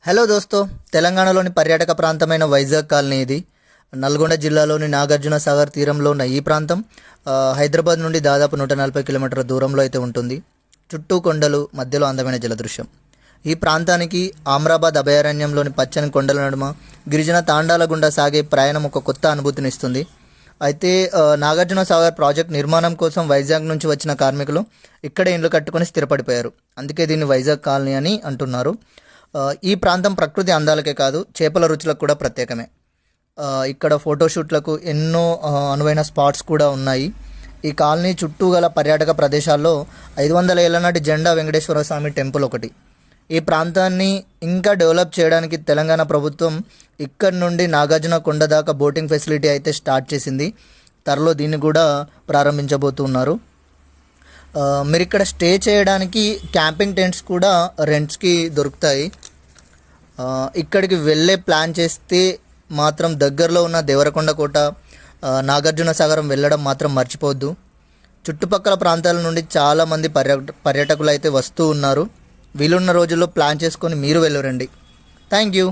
Hello దోస్తో, తెలంగాణలోని పర్యాటక ప్రాంతమైన వైజాగ్ కాలనీ ఇది. నల్గొండ జిల్లాలోని నాగార్జున సాగర్ తీరంలో ఉన్న ఈ ప్రాంతం హైదరాబాద్ నుండి దాదాపు 140 కిలోమీటర్ల దూరంలో అయితే ఉంటుంది. చుట్టూ కొండలు, మధ్యలో అందమైన జలదృశ్యం. ఈ ప్రాంతానికి ఆమ్రాబాద్ అభయారణ్యంలోని పచ్చని కొండల నడుమ గిరిజన తాండాల గుండా సాగే ప్రయాణం ఒక కొత్త అనుభూతినిస్తుంది. అయితే నాగార్జున సాగర్ ప్రాజెక్ట్ నిర్మాణం కోసం వైజాగ్ నుంచి వచ్చిన కార్మికులు ఇక్కడే ఇండ్లు కట్టుకొని స్థిరపడిపోయారు. అందుకే దీన్ని వైజాగ్ కాలనీ అని అంటున్నారు. ఈ ప్రాంతం ప్రకృతి అందాలకే కాదు, చేపల రుచులకు కూడా ప్రత్యేకమే. ఇక్కడ ఫోటోషూట్లకు ఎన్నో అనువైన స్పాట్స్ కూడా ఉన్నాయి. ఈ కాలనీ చుట్టూ గల పర్యాటక ప్రదేశాల్లో 500 ఏళ్ల నాటి జెండా వెంకటేశ్వర స్వామి టెంపుల్ ఒకటి. ఈ ప్రాంతాన్ని ఇంకా డెవలప్ చేయడానికి తెలంగాణ ప్రభుత్వం ఇక్కడ నుండి నాగార్జున కొండ దాకా బోటింగ్ ఫెసిలిటీ అయితే స్టార్ట్ చేసింది. త్వరలో దీన్ని కూడా ప్రారంభించబోతున్నారు. మీరు ఇక్కడ స్టే చేయడానికి క్యాంపింగ్ టెంట్స్ కూడా రెంట్స్కి దొరుకుతాయి. ఇక్కడికి వెళ్ళే ప్లాన్ చేస్తే మాత్రం దగ్గరలో ఉన్న దేవరకొండ కోట, నాగార్జున సాగరం వెళ్ళడం మాత్రం మర్చిపోవద్దు. చుట్టుపక్కల ప్రాంతాల నుండి చాలామంది పర్యాటకులు అయితే వస్తూ ఉన్నారు. వీలున్న రోజుల్లో ప్లాన్ చేసుకొని మీరు వెళ్ళరండి. Thank you.